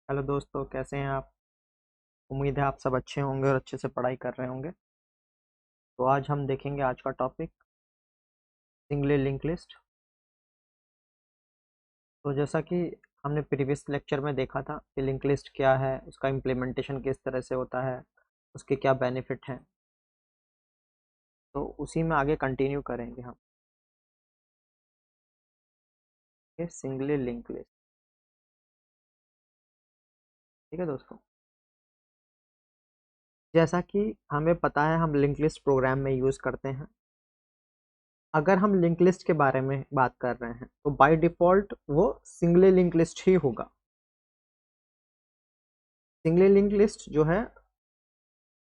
Hello दोस्तों, कैसे हैं आप। उम्मीद है आप सब अच्छे होंगे और अच्छे से पढ़ाई कर रहे होंगे। तो आज हम देखेंगे आज का टॉपिक सिंगली लिंक लिस्ट। तो जैसा कि हमने प्रीवियस लेक्चर में देखा था कि लिंक लिस्ट क्या है, उसका इम्प्लीमेंटेशन किस तरह से होता है, उसके क्या बेनिफिट हैं, तो उसी में आगे कंटिन्यू करेंगे हम। ये सिंगली लिंक लिस्ट, ठीक है दोस्तों। जैसा कि हमें पता है हम लिंक लिस्ट प्रोग्राम में यूज़ करते हैं। अगर हम लिंक लिस्ट के बारे में बात कर रहे हैं तो बाय डिफ़ॉल्ट वो सिंगली लिंक लिस्ट ही होगा। सिंगली लिंक लिस्ट जो है,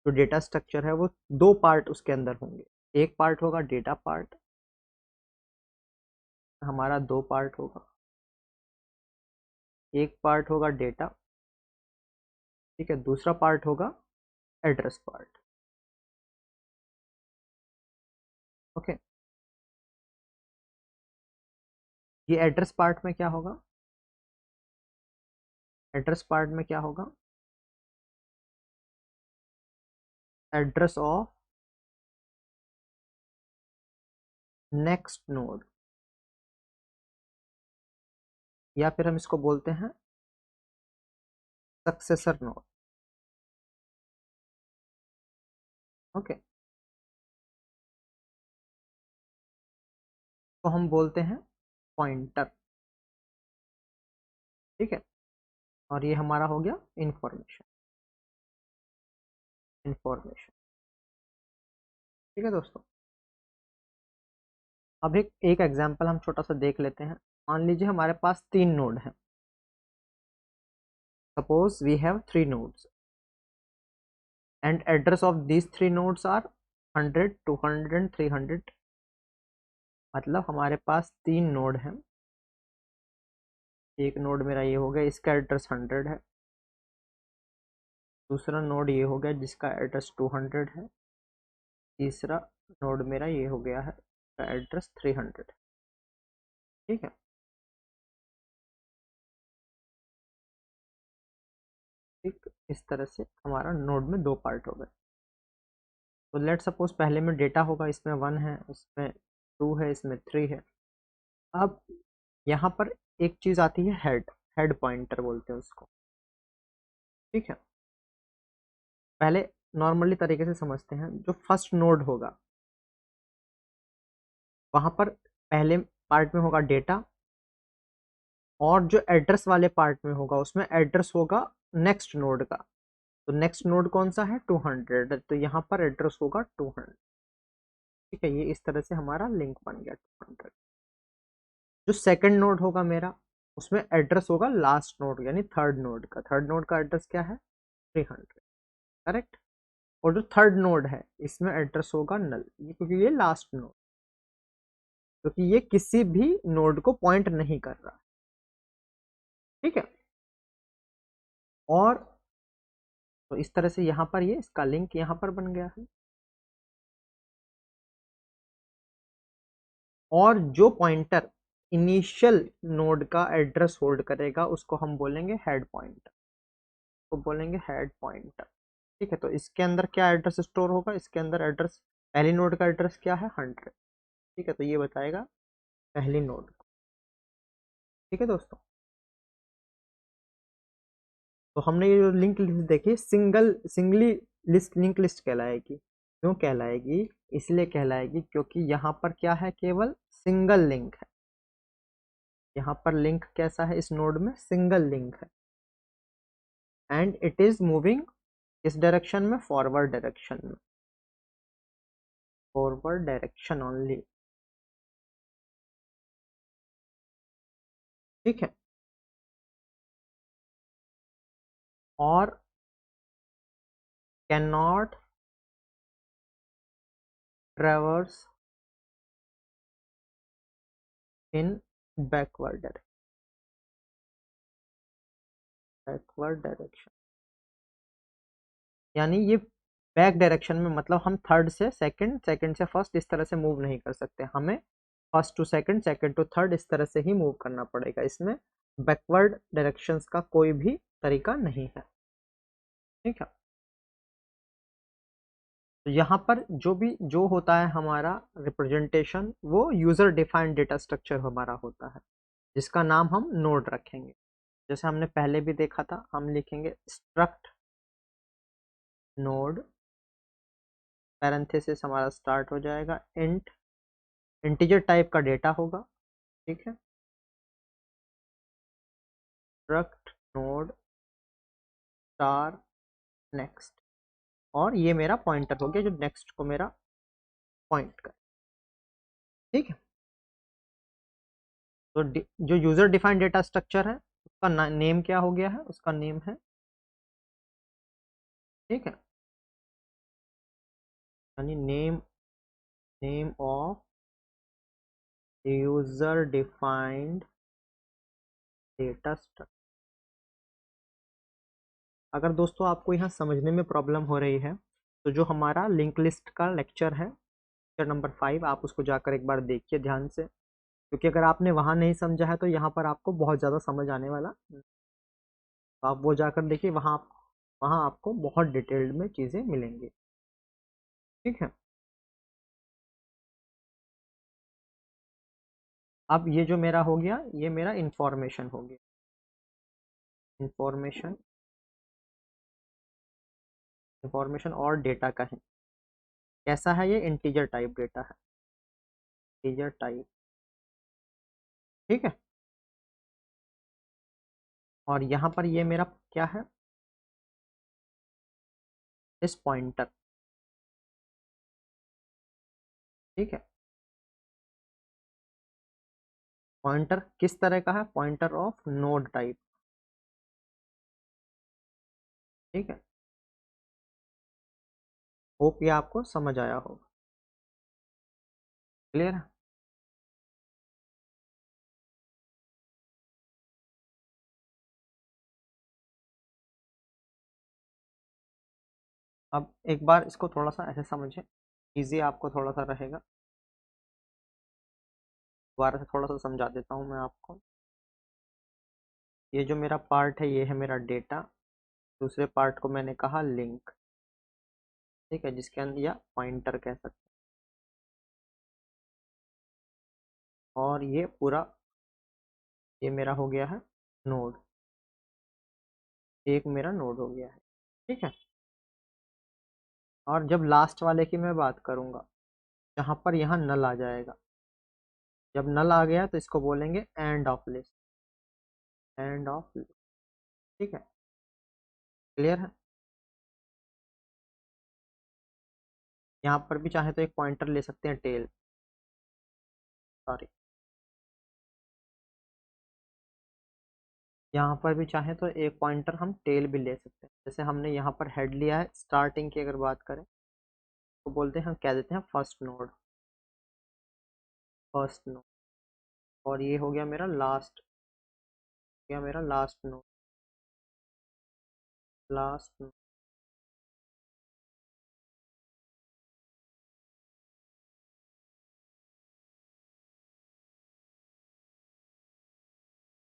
जो डेटा स्ट्रक्चर है, वो दो पार्ट उसके अंदर होंगे। एक पार्ट होगा डेटा पार्ट, हमारा दो पार्ट होगा। एक पार्ट होगा डेटा, ठीक है। दूसरा पार्ट होगा एड्रेस पार्ट। ओके, ये एड्रेस पार्ट में क्या होगा, एड्रेस पार्ट में क्या होगा, एड्रेस ऑफ नेक्स्ट नोड, या फिर हम इसको बोलते हैं सक्सेसर नोड। ओके, तो हम बोलते हैं पॉइंटर, ठीक है। और ये हमारा हो गया इंफॉर्मेशन, इंफॉर्मेशन, ठीक है दोस्तों। अब एक एग्जांपल हम छोटा सा देख लेते हैं। मान लीजिए हमारे पास तीन नोड हैं। Suppose we have three nodes and address of these three nodes are 100, 200 and 300। मतलब हमारे पास तीन नोड हैं। एक नोड मेरा ये हो गया, इसका एड्रेस 100 है। दूसरा नोड ये हो गया जिसका एड्रेस 200 है। तीसरा नोड मेरा ये हो गया है, इसका एड्रेस 300, ठीक है। ठीक, इस तरह से हमारा नोड में दो पार्ट हो गए। तो लेट सपोज पहले में डेटा होगा, इसमें 1 है, इसमें 2 है, इसमें 3 है। अब यहाँ पर एक चीज़ आती है, हेड, हेड पॉइंटर बोलते हैं उसको, ठीक है। पहले नॉर्मली तरीके से समझते हैं। जो फर्स्ट नोड होगा वहाँ पर पहले पार्ट में होगा डेटा, और जो एड्रेस वाले पार्ट में होगा उसमें एड्रेस होगा नेक्स्ट नोड का। तो नेक्स्ट नोड कौन सा है, 200, तो यहाँ पर एड्रेस होगा 200, ठीक है। ये इस तरह से हमारा लिंक बन गया 200। जो सेकंड नोड होगा मेरा, उसमें एड्रेस होगा लास्ट नोड यानी थर्ड नोड का। थर्ड नोड का एड्रेस क्या है, 300, करेक्ट। और जो थर्ड नोड है इसमें एड्रेस होगा नल, ये क्योंकि ये लास्ट नोड, क्योंकि ये किसी भी नोड को पॉइंट नहीं कर रहा, ठीक है। और तो इस तरह से यहाँ पर ये इसका लिंक यहाँ पर बन गया है। और जो पॉइंटर इनिशियल नोड का एड्रेस होल्ड करेगा उसको हम बोलेंगे हेड पॉइंटर, तो बोलेंगे हेड पॉइंटर, ठीक है। तो इसके अंदर क्या एड्रेस स्टोर होगा, इसके अंदर एड्रेस, पहली नोड का एड्रेस क्या है, 100, ठीक है। तो ये बताएगा पहली नोड को, ठीक है दोस्तों। तो हमने ये जो लिंक लिस्ट देखी, सिंगली लिस्ट लिंक लिस्ट कहलाएगी। क्यों कहलाएगी, इसलिए कहलाएगी क्योंकि यहाँ पर क्या है, केवल सिंगल लिंक है। यहाँ पर लिंक कैसा है, इस नोड में सिंगल लिंक है, एंड इट इज मूविंग किस डायरेक्शन में, फॉरवर्ड डायरेक्शन में, फॉरवर्ड डायरेक्शन ओनली, ठीक है। और can not ट्रेवर्स in backward direction, backward direction यानी ये बैक डायरेक्शन में, मतलब हम थर्ड से सेकंड, सेकंड से फर्स्ट, इस तरह से मूव नहीं कर सकते। हमें first to second, second to third, इस तरह से ही मूव करना पड़ेगा। इसमें बैकवर्ड डायरेक्शंस का कोई भी तरीका नहीं है। ठीक है, तो यहाँ पर जो होता है हमारा रिप्रेजेंटेशन, वो यूजर डिफाइंड डेटा स्ट्रक्चर हमारा होता है, जिसका नाम हम नोड रखेंगे। जैसे हमने पहले भी देखा था, हम लिखेंगे स्ट्रक्ट नोड, पैरेंथेसिस हमारा स्टार्ट हो जाएगा, इंट, इंटीजर टाइप का डेटा होगा। ठीक है, स्ट्रक्ट नोड स्टार नेक्स्ट, और ये मेरा पॉइंटर हो गया जो नेक्स्ट को मेरा पॉइंट कर। ठीक है, तो जो यूजर डिफाइंड डेटा स्ट्रक्चर है उसका नेम क्या हो गया है, उसका नेम है, ठीक है, यानी name of user defined data structure. अगर दोस्तों आपको यहाँ समझने में प्रॉब्लम हो रही है, तो जो हमारा लिंक लिस्ट का लेक्चर है, लेक्चर नंबर 5, आप उसको जाकर एक बार देखिए ध्यान से, क्योंकि अगर आपने वहाँ नहीं समझा है तो यहाँ पर आपको बहुत ज़्यादा समझ आने वाला, तो आप वो जाकर देखिए, वहाँ आपको बहुत डिटेल्ड में चीज़ें मिलेंगी। ठीक है, अब ये जो मेरा हो गया, ये मेरा इंफॉर्मेशन हो गया, इंफॉर्मेशन, इंफॉर्मेशन और डेटा का है, कैसा है ये, इंटीजर टाइप डेटा है, इंटीजर टाइप। ठीक है, और यहाँ पर ये मेरा क्या है, इस पॉइंटर। ठीक है, पॉइंटर किस तरह का है, पॉइंटर ऑफ नोड टाइप। ठीक है, होप ये आपको समझ आया होगा, क्लियर है। अब एक बार इसको थोड़ा सा ऐसे समझें, इजी आपको थोड़ा सा रहेगा, दोबारा से थोड़ा सा समझा देता हूँ मैं आपको। ये जो मेरा पार्ट है, ये है मेरा डेटा, दूसरे पार्ट को मैंने कहा लिंक। ठीक है, जिसके अंदर या पॉइंटर कह सकते हैं, और ये पूरा, ये मेरा हो गया है नोड, एक मेरा नोड हो गया है। ठीक है, और जब लास्ट वाले की मैं बात करूंगा, जहाँ पर यहाँ नल आ जाएगा, जब नल आ गया तो इसको बोलेंगे end of list, end of list. ठीक है, क्लियर है। यहाँ पर भी चाहे तो एक पॉइंटर ले सकते हैं, टेल, सॉरी, यहाँ पर भी चाहे तो एक पॉइंटर हम टेल भी ले सकते हैं। जैसे हमने यहाँ पर हेड लिया है, स्टार्टिंग की अगर बात करें तो बोलते हैं, हम कह देते हैं फर्स्ट नोड, फर्स्ट नोड, और ये हो गया मेरा लास्ट, गया मेरा लास्ट नोड, लास्ट नोड।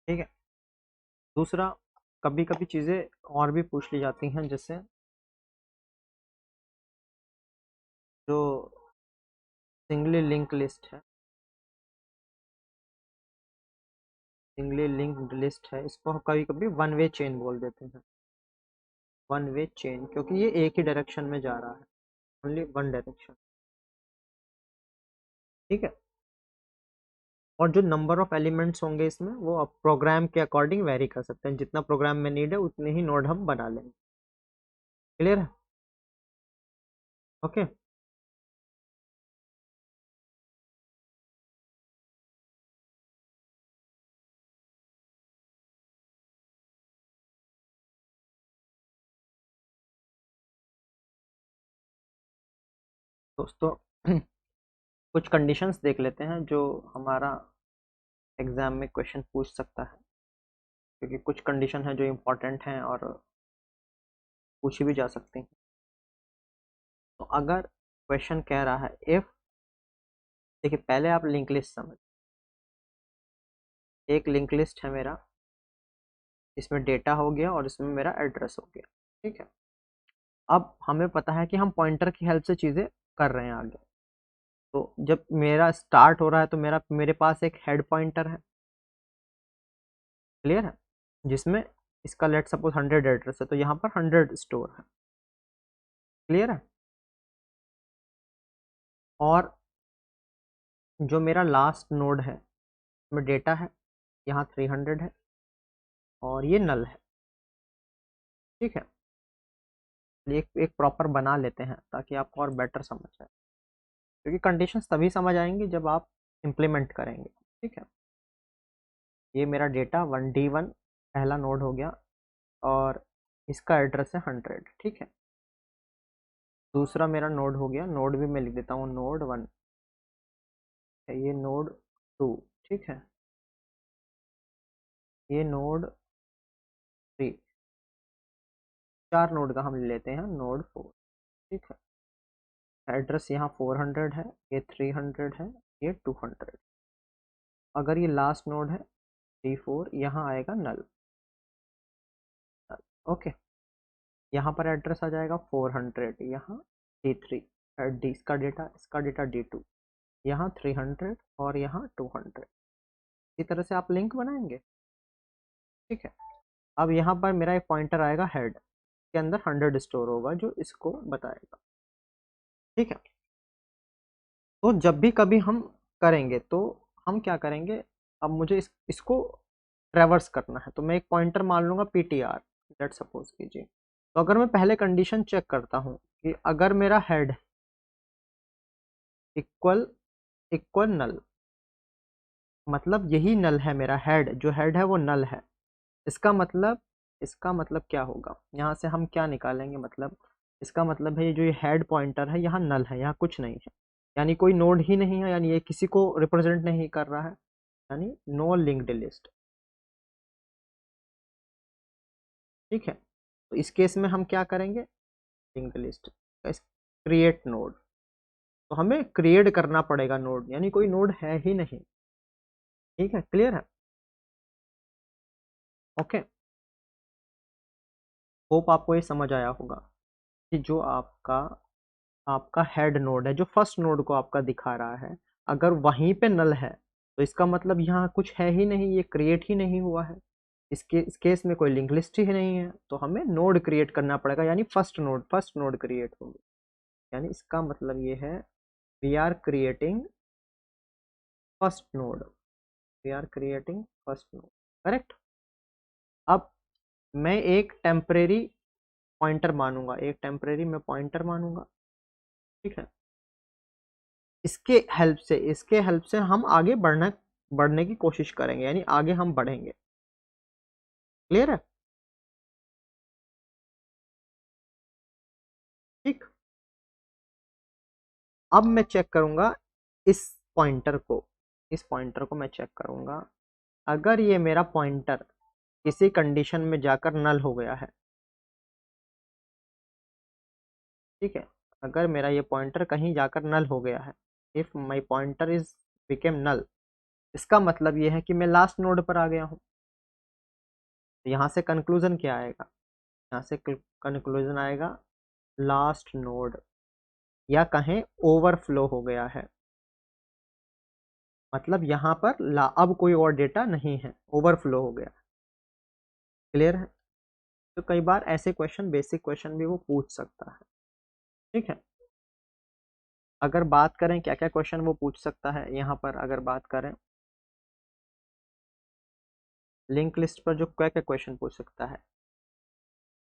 ठीक है, दूसरा, कभी कभी चीज़ें और भी पूछ ली जाती हैं, जैसे जो सिंगली लिंक लिस्ट है, सिंगली लिंक्ड लिस्ट है, इसको कभी कभी वन वे चेन बोल देते हैं, वन वे चेन, क्योंकि ये एक ही डायरेक्शन में जा रहा है, ओनली वन डायरेक्शन। ठीक है, और जो नंबर ऑफ एलिमेंट्स होंगे इसमें, वो आप प्रोग्राम के अकॉर्डिंग वेरी कर सकते हैं, जितना प्रोग्राम में नीड है उतने ही नोड हम बना लेंगे। क्लियर है, ओके। दोस्तों कुछ कंडीशंस देख लेते हैं जो हमारा एग्जाम में क्वेश्चन पूछ सकता है, क्योंकि कुछ कंडीशन है जो इम्पोर्टेंट हैं और पूछी भी जा सकती हैं। तो अगर क्वेश्चन कह रहा है इफ, देखिए पहले आप लिंक लिस्ट समझ, एक लिंक लिस्ट है मेरा, इसमें डेटा हो गया और इसमें मेरा एड्रेस हो गया। ठीक है, अब हमें पता है कि हम पॉइंटर की हेल्प से चीज़ें कर रहे हैं आगे। तो जब मेरा स्टार्ट हो रहा है तो मेरे पास एक हेड पॉइंटर है, क्लियर है, जिसमें इसका लेट सपोज 100 एड्रेस है, तो यहाँ पर 100 स्टोर है, क्लियर है। और जो मेरा लास्ट नोड है इसमें डेटा है, यहाँ 300 है और ये नल है। ठीक है, ये एक प्रॉपर बना लेते हैं ताकि आपको और बेटर समझ आए, क्योंकि कंडीशंस तभी समझ आएंगी जब आप इम्प्लीमेंट करेंगे। ठीक है, ये मेरा डेटा 1D1 पहला नोड हो गया और इसका एड्रेस है 100। ठीक है, दूसरा मेरा नोड हो गया, नोड भी मैं लिख देता हूँ, नोड 1 है, ये नोड 2। ठीक है, ये नोड 3, 4 नोड का हम ले लेते हैं, नोड 4। ठीक है, एड्रेस यहाँ 400 है, ये 300 है, ये 200। अगर ये लास्ट नोड है D4, यहाँ आएगा नल। ओके, यहाँ पर एड्रेस आ जाएगा 400, यहाँ D3, डी इसका डेटा D2, यहाँ 300 और यहाँ 200। इसी तरह से आप लिंक बनाएंगे। ठीक है, अब यहाँ पर मेरा एक पॉइंटर आएगा हेड के अंदर 100 स्टोर होगा जो इसको बताएगा। ठीक है, तो जब भी कभी हम करेंगे तो हम क्या करेंगे, अब मुझे इसको ट्रैवर्स करना है, तो मैं एक पॉइंटर मान लूंगा PTR, लेट सपोज कीजिए। तो अगर मैं पहले कंडीशन चेक करता हूँ कि अगर मेरा हेड इक्वल इक्वल नल, मतलब यही नल है, मेरा हेड जो हेड है वो नल है, इसका मतलब क्या होगा, यहाँ से हम क्या निकालेंगे, मतलब इसका मतलब है ये जो ये हेड पॉइंटर है यहाँ नल है, यहाँ कुछ नहीं है, यानी कोई नोड ही नहीं है, यानी ये किसी को रिप्रेजेंट नहीं कर रहा है, यानी नो लिंक्ड लिस्ट। ठीक है, तो इस केस में हम क्या करेंगे, लिंक्ड लिस्ट क्रिएट नोड, तो हमें क्रिएट करना पड़ेगा नोड, यानी कोई नोड है ही नहीं। ठीक है, क्लियर है, ओके। होप आपको ये समझ आया होगा कि जो आपका आपका हेड नोड है जो फर्स्ट नोड को आपका दिखा रहा है, अगर वहीं पे नल है तो इसका मतलब यहाँ कुछ है ही नहीं, ये क्रिएट ही नहीं हुआ है, इस केस में कोई लिंक लिस्ट ही नहीं है, तो हमें नोड क्रिएट करना पड़ेगा, यानी फर्स्ट नोड क्रिएट होगी। यानी इसका मतलब ये है, we are creating first node, we are creating first node, correct. अब मैं एक टेम्परेरी पॉइंटर मानूंगा, एक टेम्परेरी मैं पॉइंटर मानूंगा। ठीक है, इसके हेल्प से हम आगे बढ़ने की कोशिश करेंगे, यानी आगे हम बढ़ेंगे, क्लियर है। ठीक, अब मैं चेक करूंगा इस पॉइंटर को मैं चेक करूंगा, अगर ये मेरा पॉइंटर किसी कंडीशन में जाकर नल हो गया है। ठीक है, अगर मेरा ये पॉइंटर कहीं जाकर नल हो गया है, if my pointer is became null, इसका मतलब ये है कि मैं लास्ट नोड पर आ गया हूँ। तो यहाँ से कंक्लूजन क्या आएगा, यहाँ से कंक्लूजन आएगा लास्ट नोड, या कहें ओवरफ्लो हो गया है, मतलब यहाँ पर अब कोई और डेटा नहीं है, ओवरफ्लो हो गया, क्लियर है। तो कई बार ऐसे क्वेश्चन, बेसिक क्वेश्चन भी वो पूछ सकता है। ठीक है, अगर बात करें क्या क्या क्वेश्चन वो पूछ सकता है, यहाँ पर अगर बात करें लिंक लिस्ट पर जो क्या क्या क्वेश्चन पूछ सकता है,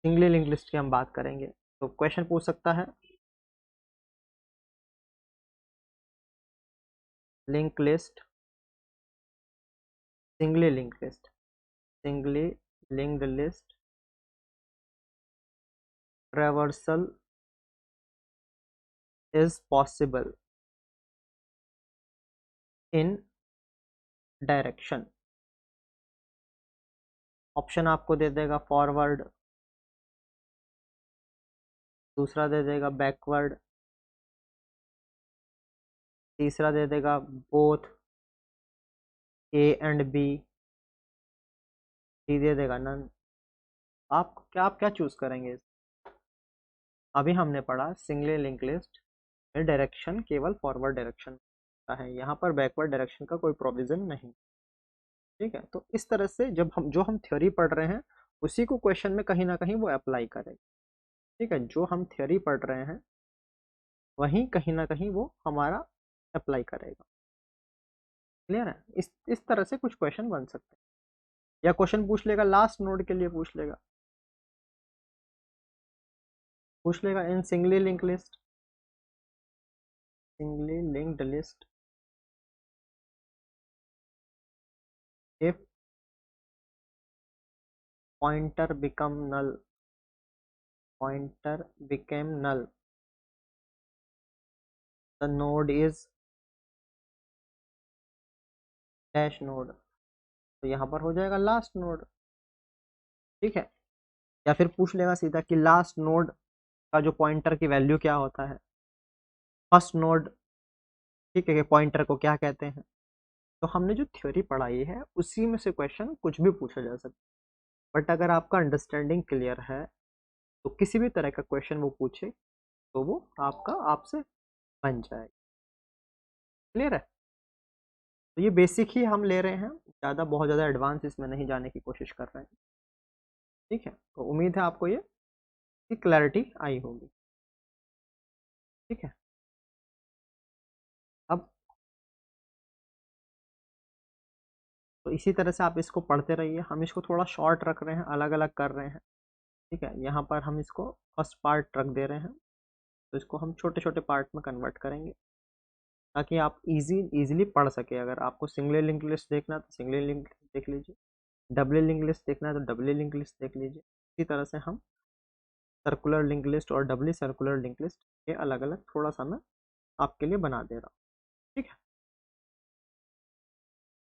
सिंगली लिंक लिस्ट की हम बात करेंगे, तो क्वेश्चन पूछ सकता है link list, singly link list, singly linked list traversal is possible in direction. Option आपको दे देगा फॉरवर्ड, दूसरा दे देगा बैकवर्ड, तीसरा दे देगा both A and B, D दे देगा नन, आप क्या चूज करेंगे? अभी हमने पढ़ा सिंगली लिंक लिस्ट में डायरेक्शन केवल फॉरवर्ड डायरेक्शन का है, यहाँ पर बैकवर्ड डायरेक्शन का कोई प्रोविजन नहीं। ठीक है, तो इस तरह से जब हम थ्योरी पढ़ रहे हैं उसी को क्वेश्चन में कहीं ना कहीं वो अप्लाई करेगा। ठीक है, जो हम थ्योरी पढ़ रहे हैं वहीं कहीं ना कहीं वो हमारा अप्लाई करेगा। क्लियर है? इस तरह से कुछ क्वेश्चन बन सकते हैं, या क्वेश्चन पूछ लेगा लास्ट नोड के लिए, पूछ लेगा in singly linked list if pointer become null pointer became null the node is dash node, तो यहाँ पर हो जाएगा लास्ट नोड। ठीक है, या फिर पूछ लेगा सीधा कि लास्ट नोड का जो पॉइंटर की वैल्यू क्या होता है, फर्स्ट नोड। ठीक है, कि पॉइंटर को क्या कहते हैं। तो हमने जो थ्योरी पढ़ाई है उसी में से क्वेश्चन कुछ भी पूछा जा सकता है, बट अगर आपका अंडरस्टैंडिंग क्लियर है तो किसी भी तरह का क्वेश्चन वो पूछे तो वो आपसे बन जाएगा। क्लियर है? तो ये बेसिक ही हम ले रहे हैं, बहुत ज़्यादा एडवांस इसमें नहीं जाने की कोशिश कर रहे हैं। ठीक है, तो उम्मीद है आपको ये क्लैरिटी आई होगी। ठीक है, अब तो इसी तरह से आप इसको पढ़ते रहिए, हम इसको थोड़ा शॉर्ट रख रहे हैं, अलग अलग कर रहे हैं। ठीक है, यहाँ पर हम इसको फर्स्ट पार्ट रख दे रहे हैं, तो इसको हम छोटे छोटे पार्ट में कन्वर्ट करेंगे ताकि आप इजीली पढ़ सके। अगर आपको सिंगल लिंक लिस्ट देखना है तो सिंगल लिंक देख लीजिए, डबल लिंक लिस्ट देखना है तो डबल लिंक लिस्ट देख लीजिए। इसी तरह से हम सर्कुलर लिंक लिस्ट और डबली सर्कुलर लिंक लिस्ट ये अलग अलग थोड़ा सा मैं आपके लिए बना दे रहा हूँ। ठीक है।